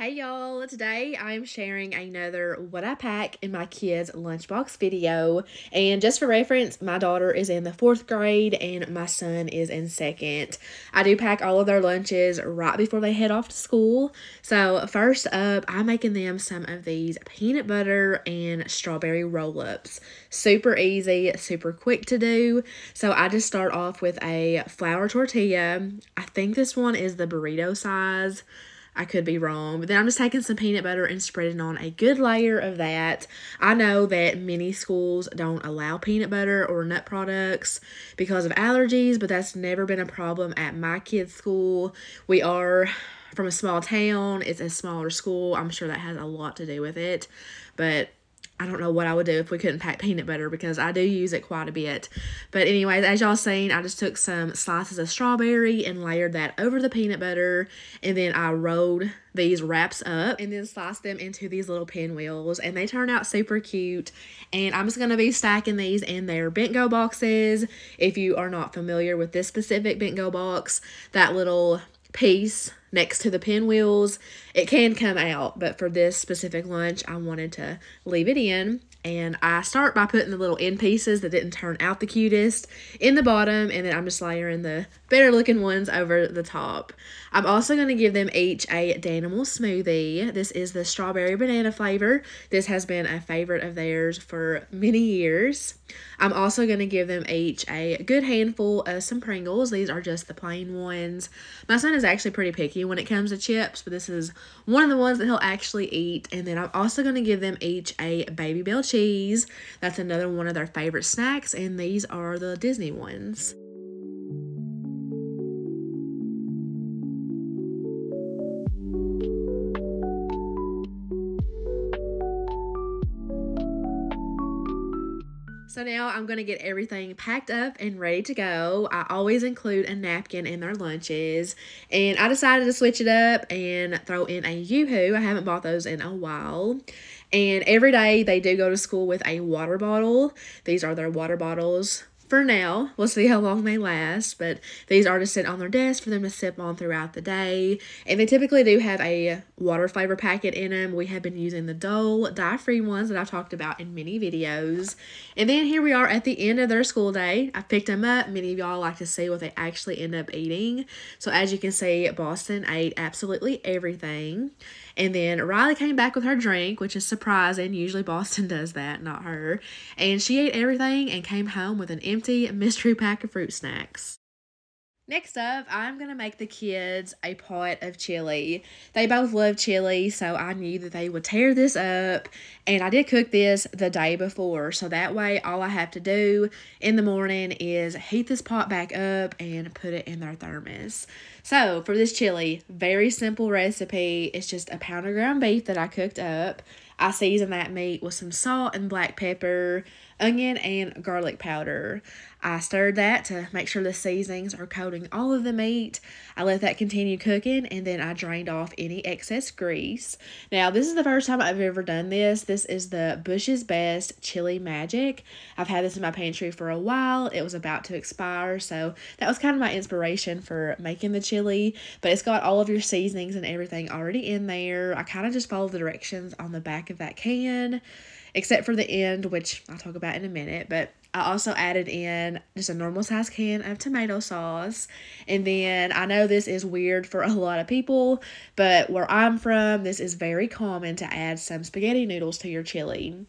Hey y'all, today I'm sharing another what I pack in my kids lunchbox video. And just for reference, my daughter is in the 4th grade and my son is in 2nd. I do pack all of their lunches right before they head off to school. So first up, I'm making them some of these peanut butter and strawberry roll-ups. Super easy, super quick to do. So I just start off with a flour tortilla. I think this one is the burrito size. I could be wrong, but then I'm just taking some peanut butter and spreading on a good layer of that. I know that many schools don't allow peanut butter or nut products because of allergies, but that's never been a problem at my kids' school. We are from a small town. It's a smaller school. I'm sure that has a lot to do with it, but I don't know what I would do if we couldn't pack peanut butter because I do use it quite a bit. But anyways, as y'all seen, I just took some slices of strawberry and layered that over the peanut butter. And then I rolled these wraps up and then sliced them into these little pinwheels. And they turned out super cute. And I'm just going to be stacking these in their bento boxes. If you are not familiar with this specific bento box, that little piece next to the pinwheels, it can come out, but for this specific lunch I wanted to leave it in. And I start by putting the little end pieces that didn't turn out the cutest in the bottom, and then I'm just layering the better looking ones over the top. I'm also going to give them each a Danimal smoothie. This is the strawberry banana flavor. This has been a favorite of theirs for many years. I'm also going to give them each a good handful of some Pringles. These are just the plain ones. My son is actually pretty picky when it comes to chips, but this is one of the ones that he'll actually eat. And then I'm also going to give them each a Baby Bell cheese. That's another one of their favorite snacks, and these are the Disney ones. So now I'm going to get everything packed up and ready to go. I always include a napkin in their lunches. And I decided to switch it up and throw in a Yoo-hoo. I haven't bought those in a while. And every day they do go to school with a water bottle. These are their water bottles. For now, we'll see how long they last, but these are to sit on their desk for them to sip on throughout the day. And they typically do have a water flavor packet in them. We have been using the Dole dye-free ones that I've talked about in many videos. And then here we are at the end of their school day. I picked them up. Many of y'all like to see what they actually end up eating. So as you can see, Boston ate absolutely everything. And then Riley came back with her drink, which is surprising. Usually Boston does that, not her. And she ate everything and came home with an empty mystery pack of fruit snacks. Next up, I'm going to make the kids a pot of chili. They both love chili, so I knew that they would tear this up. And I did cook this the day before, so that way all I have to do in the morning is heat this pot back up and put it in their thermos. So for this chili, very simple recipe. It's just a pound of ground beef that I cooked up. I seasoned that meat with some salt and black pepper, onion, and garlic powder. I stirred that to make sure the seasonings are coating all of the meat. I let that continue cooking, and then I drained off any excess grease. Now, this is the first time I've ever done this. This is the Bush's Best Chili Magic. I've had this in my pantry for a while. It was about to expire, so that was kind of my inspiration for making the chili. But it's got all of your seasonings and everything already in there. I kind of just followed the directions on the back of that can, except for the end, which I'll talk about in a minute. But I also added in just a normal size can of tomato sauce. And then I know this is weird for a lot of people, but where I'm from, this is very common to add some spaghetti noodles to your chili.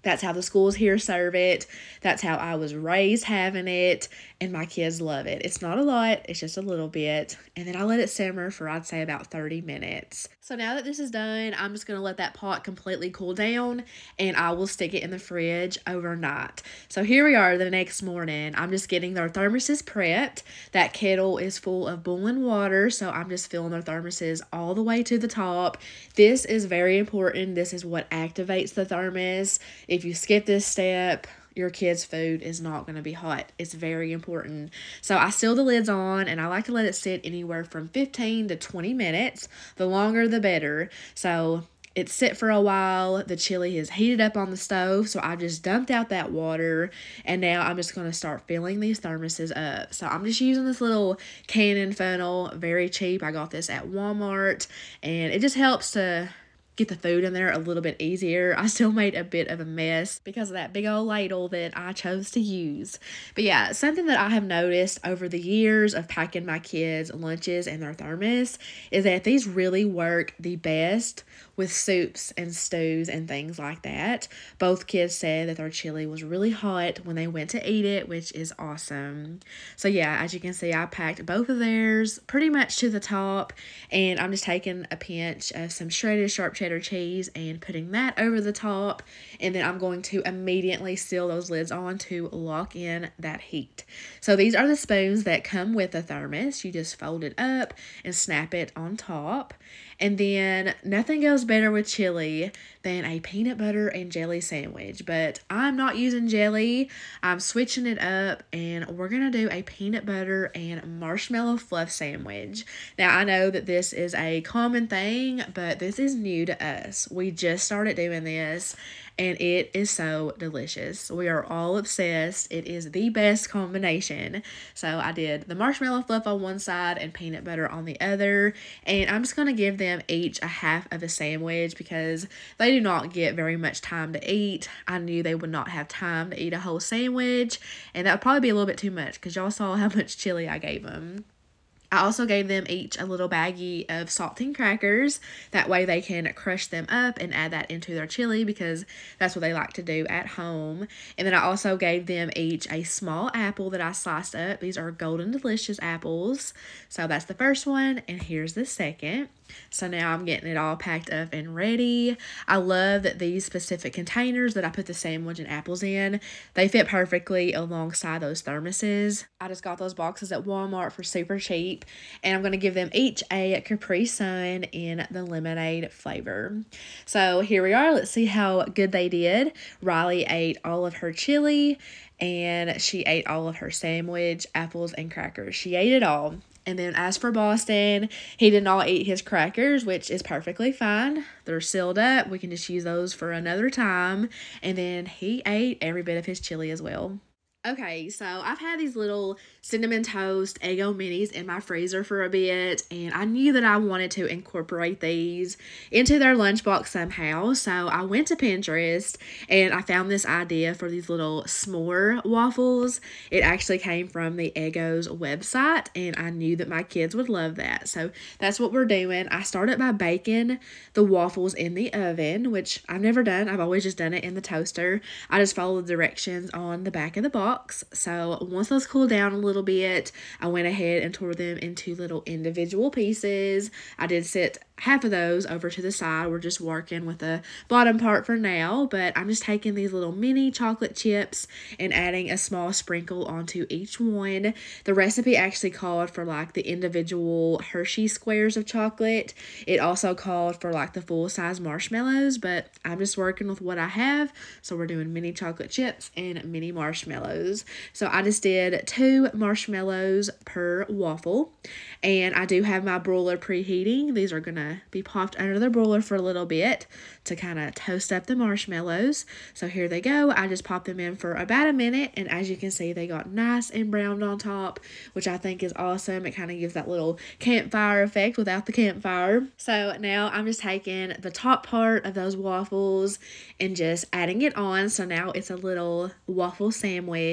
That's how the schools here serve it. That's how I was raised having it, and my kids love it. It's not a lot, it's just a little bit. And then I let it simmer for, I'd say, about 30 minutes. So now that this is done, I'm just going to let that pot completely cool down, and I will stick it in the fridge overnight. So here we are the next morning. I'm just getting their thermoses prepped. That kettle is full of boiling water, so I'm just filling their thermoses all the way to the top. This is very important. This is what activates the thermos. If you skip this step, your kid's food is not going to be hot. It's very important. So I seal the lids on, and I like to let it sit anywhere from 15 to 20 minutes. The longer, the better. So It's sit for a while. The chili is heated up on the stove, so I just dumped out that water, and now I'm just going to start filling these thermoses up. So I'm just using this little cannon funnel, very cheap. I got this at Walmart, and it just helps to get the food in there a little bit easier. I still made a bit of a mess because of that big old ladle that I chose to use. But yeah, something that I have noticed over the years of packing my kids' lunches in their thermos is that these really work the best with soups and stews and things like that. Both kids said that their chili was really hot when they went to eat it, which is awesome. So yeah, as you can see, I packed both of theirs pretty much to the top, and I'm just taking a pinch of some shredded sharp cheddar cheese and putting that over the top, and then I'm going to immediately seal those lids on to lock in that heat. So these are the spoons that come with the thermos. You just fold it up and snap it on top. And then nothing goes better with chili than a peanut butter and jelly sandwich. But I'm not using jelly. I'm switching it up, and we're going to do a peanut butter and marshmallow fluff sandwich. Now, I know that this is a common thing, but this is new to us. We just started doing this, and it is so delicious. We are all obsessed. It is the best combination. So I did the marshmallow fluff on one side and peanut butter on the other, and I'm just going to give them each a half of a sandwich because they do not get very much time to eat. I knew they would not have time to eat a whole sandwich, and that would probably be a little bit too much because y'all saw how much chili I gave them. I also gave them each a little baggie of saltine crackers. That way they can crush them up and add that into their chili because that's what they like to do at home. And then I also gave them each a small apple that I sliced up. These are Golden Delicious apples. So that's the first one, and here's the second. So now I'm getting it all packed up and ready. I love that these specific containers that I put the sandwich and apples in, they fit perfectly alongside those thermoses. I just got those boxes at Walmart for super cheap, and I'm going to give them each a Capri Sun in the lemonade flavor. So here we are. Let's see how good they did. Riley ate all of her chili, and she ate all of her sandwich, apples, and crackers. She ate it all. And then as for Boston, he did not eat his crackers, which is perfectly fine. They're sealed up. We can just use those for another time. And then he ate every bit of his chili as well. Okay, so I've had these little cinnamon toast Eggo minis in my freezer for a bit, and I knew that I wanted to incorporate these into their lunchbox somehow. So I went to Pinterest and I found this idea for these little s'more waffles. It actually came from the Eggo's website, and I knew that my kids would love that. So that's what we're doing. I started by baking the waffles in the oven, which I've never done. I've always just done it in the toaster. I just followed the directions on the back of the box. So once those cooled down a little bit, I went ahead and tore them into little individual pieces. I did set half of those over to the side. We're just working with the bottom part for now, but I'm just taking these little mini chocolate chips and adding a small sprinkle onto each one. The recipe actually called for like the individual Hershey squares of chocolate. It also called for like the full-size marshmallows, but I'm just working with what I have. So we're doing mini chocolate chips and mini marshmallows. So I just did 2 marshmallows per waffle, and I do have my broiler preheating. These are gonna be popped under the broiler for a little bit to kind of toast up the marshmallows. So here they go. I just popped them in for about a minute, and as you can see, they got nice and browned on top, which I think is awesome. It kind of gives that little campfire effect without the campfire. So now I'm just taking the top part of those waffles and just adding it on. So now it's a little waffle sandwich,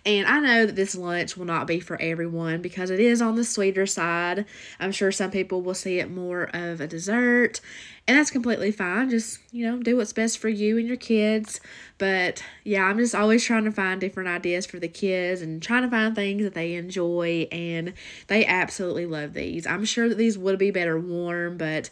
and I know that this lunch will not be for everyone because it is on the sweeter side. I'm sure some people will see it more of a dessert, and that's completely fine. Just, you know, do what's best for you and your kids. But yeah, I'm just always trying to find different ideas for the kids and trying to find things that they enjoy, and they absolutely love these. I'm sure that these would be better warm, but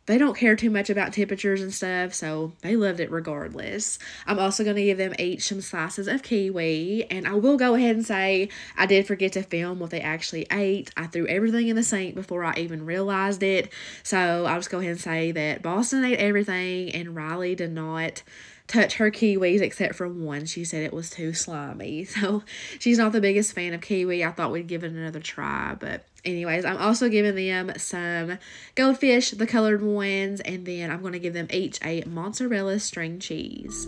they don't care too much about temperatures and stuff, so they loved it regardless. I'm also going to give them each some slices of kiwi, and I will go ahead and say I did forget to film what they actually ate. I threw everything in the sink before I even realized it, so I'll just go ahead and say that Boston ate everything, and Riley did not touch her kiwis except for one. She said it was too slimy, so she's not the biggest fan of kiwi. I thought we'd give it another try, but Anyways, I'm also giving them some goldfish, the colored ones, and then I'm going to give them each a mozzarella string cheese.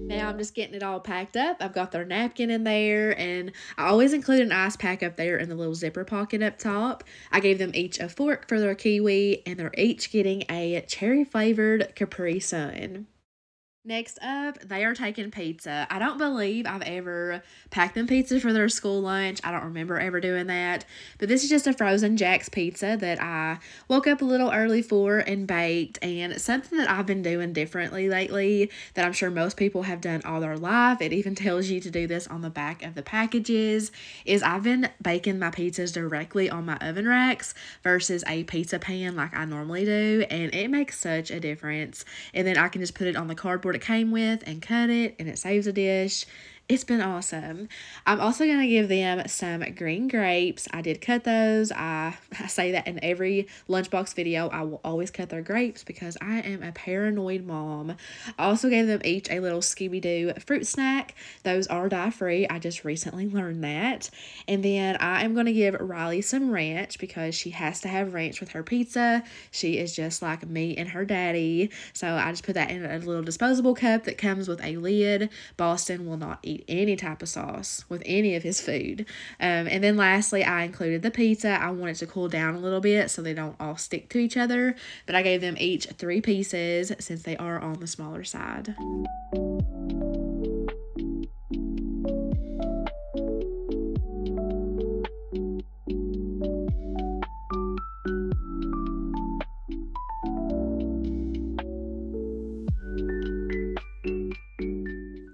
Now I'm just getting it all packed up. I've got their napkin in there, and I always include an ice pack up there in the little zipper pocket up top. I gave them each a fork for their kiwi, and they're each getting a cherry flavored Capri Sun. Next up, they are taking pizza. I don't believe I've ever packed them pizza for their school lunch. I don't remember ever doing that. But this is just a frozen Jack's pizza that I woke up a little early for and baked. And something that I've been doing differently lately that I'm sure most people have done all their life, it even tells you to do this on the back of the packages, is I've been baking my pizzas directly on my oven racks versus a pizza pan like I normally do. And it makes such a difference. And then I can just put it on the cardboard it came with and cut it, and it saves a dish. It's been awesome. I'm also going to give them some green grapes. I did cut those. I say that in every Lunchbox video. I will always cut their grapes because I am a paranoid mom. I also gave them each a little Scooby-Doo fruit snack. Those are dye-free. I just recently learned that. And then I am going to give Riley some ranch because she has to have ranch with her pizza. She is just like me and her daddy. So I just put that in a little disposable cup that comes with a lid. Boston will not eat any type of sauce with any of his food. And then lastly, I included the pizza. I want it to cool down a little bit so they don't all stick to each other, but I gave them each 3 pieces since they are on the smaller side.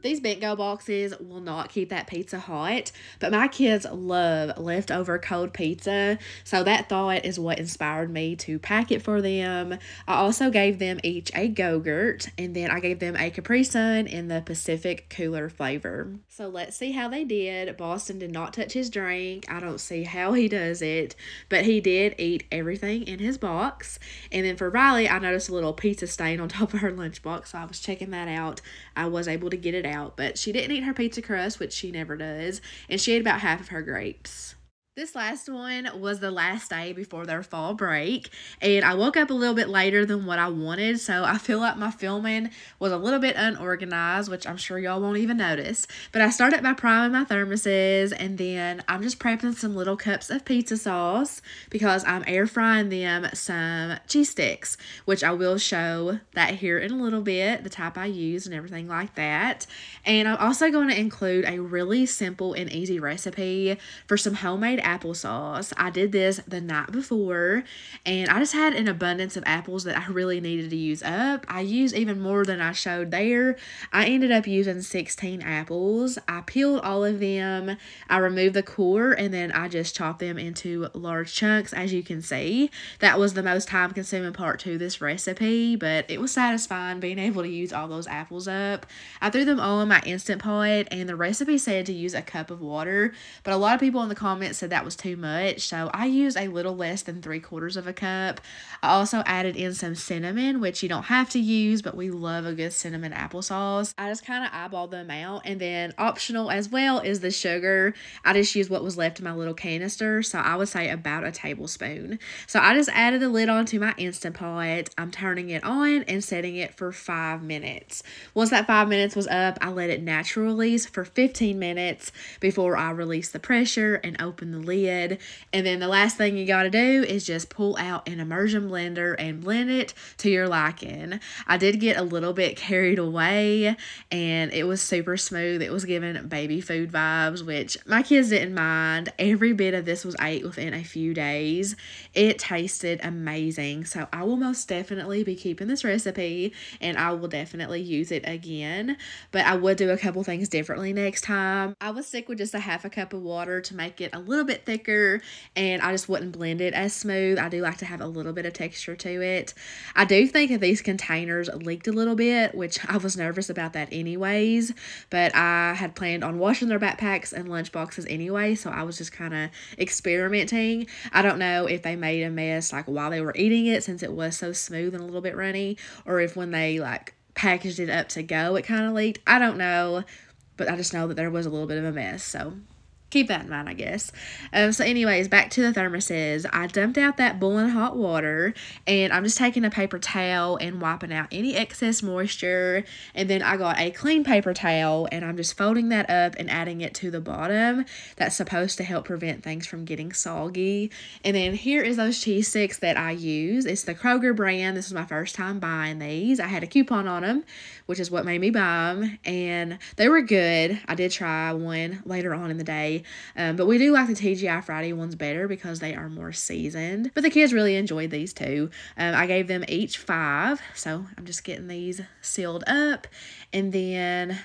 These Bent Go boxes will not keep that pizza hot, but my kids love leftover cold pizza, so that thought is what inspired me to pack it for them. I also gave them each a Go-Gurt, and then I gave them a Capri Sun in the Pacific Cooler flavor. So let's see how they did. Boston did not touch his drink. I don't see how he does it, but he did eat everything in his box. And then for Riley, I noticed a little pizza stain on top of her lunchbox, so I was checking that out. I was able to get it out, but she didn't eat her pizza crust, which she never does, and she ate about half of her grapes. This last one was the last day before their fall break, and I woke up a little bit later than what I wanted, so I feel like my filming was a little bit unorganized, which I'm sure y'all won't even notice. But I started by priming my thermoses, and then I'm just prepping some little cups of pizza sauce because I'm air frying them some cheese sticks, which I will show that here in a little bit, the type I use and everything like that. And I'm also going to include a really simple and easy recipe for some homemade applesauce. I did this the night before, and I just had an abundance of apples that I really needed to use up. I used even more than I showed there. I ended up using 16 apples. I peeled all of them. I removed the core, and then I just chopped them into large chunks, as you can see. That was the most time-consuming part to this recipe, but it was satisfying being able to use all those apples up. I threw them all in my Instant Pot, and the recipe said to use a cup of water, but a lot of people in the comments said that was too much, so I used a little less than 3/4 of a cup. I also added in some cinnamon, which you don't have to use, but we love a good cinnamon applesauce. I just kind of eyeballed them out, and then optional as well is the sugar. I just used what was left in my little canister, so I would say about a tablespoon. So I just added the lid onto my Instant Pot. I'm turning it on and setting it for 5 minutes. Once that 5 minutes was up, I let it naturally release for 15 minutes before I release the pressure and open the lid. And then the last thing you got to do is just pull out an immersion blender and blend it to your liking. I did get a little bit carried away, and it was super smooth. It was giving baby food vibes, which my kids didn't mind. Every bit of this was ate within a few days. It tasted amazing, so I will most definitely be keeping this recipe, and I will definitely use it again, but I would do a couple things differently next time. I would stick with just a half a cup of water to make it a little bit bit thicker, and I just wouldn't blend it as smooth. I do like to have a little bit of texture to it. I do think that these containers leaked a little bit, which I was nervous about that anyways, but I had planned on washing their backpacks and lunchboxes anyway, so I was just kind of experimenting. I don't know if they made a mess like while they were eating it, since it was so smooth and a little bit runny, or if when they like packaged it up to go it kind of leaked. I don't know, but I just know that there was a little bit of a mess, so keep that in mind, I guess. So anyways, back to the thermoses. I dumped out that boiling hot water, and I'm just taking a paper towel and wiping out any excess moisture, and then I got a clean paper towel, and I'm just folding that up and adding it to the bottom. That's supposed to help prevent things from getting soggy. And then here is those cheese sticks that I use. It's the Kroger brand. This is my first time buying these. I had a coupon on them, which is what made me buy them, and they were good. I did try one later on in the day. But we do like the TGI Friday ones better because they are more seasoned. But the kids really enjoyed these too. I gave them each 5. So I'm just getting these sealed up. And then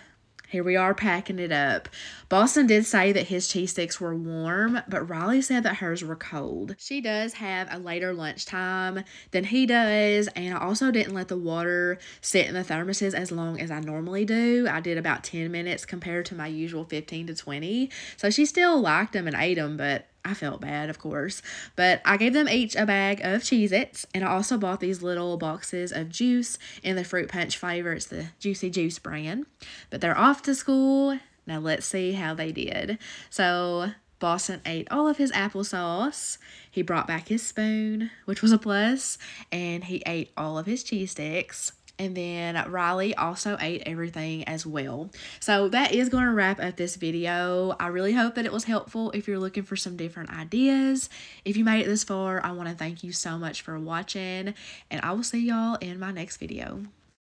here we are packing it up. Boston did say that his cheese sticks were warm, but Riley said that hers were cold. She does have a later lunchtime than he does, and I also didn't let the water sit in the thermoses as long as I normally do. I did about 10 minutes compared to my usual 15 to 20. So she still liked them and ate them, but I felt bad, of course. But I gave them each a bag of Cheez-Its, and I also bought these little boxes of juice in the Fruit Punch flavor. It's the Juicy Juice brand. But they're off to school. Now let's see how they did. So Boston ate all of his applesauce. He brought back his spoon, which was a plus, and he ate all of his cheese sticks. And then Riley also ate everything as well. So that is going to wrap up this video. I really hope that it was helpful if you're looking for some different ideas. If you made it this far, I want to thank you so much for watching, and I will see y'all in my next video.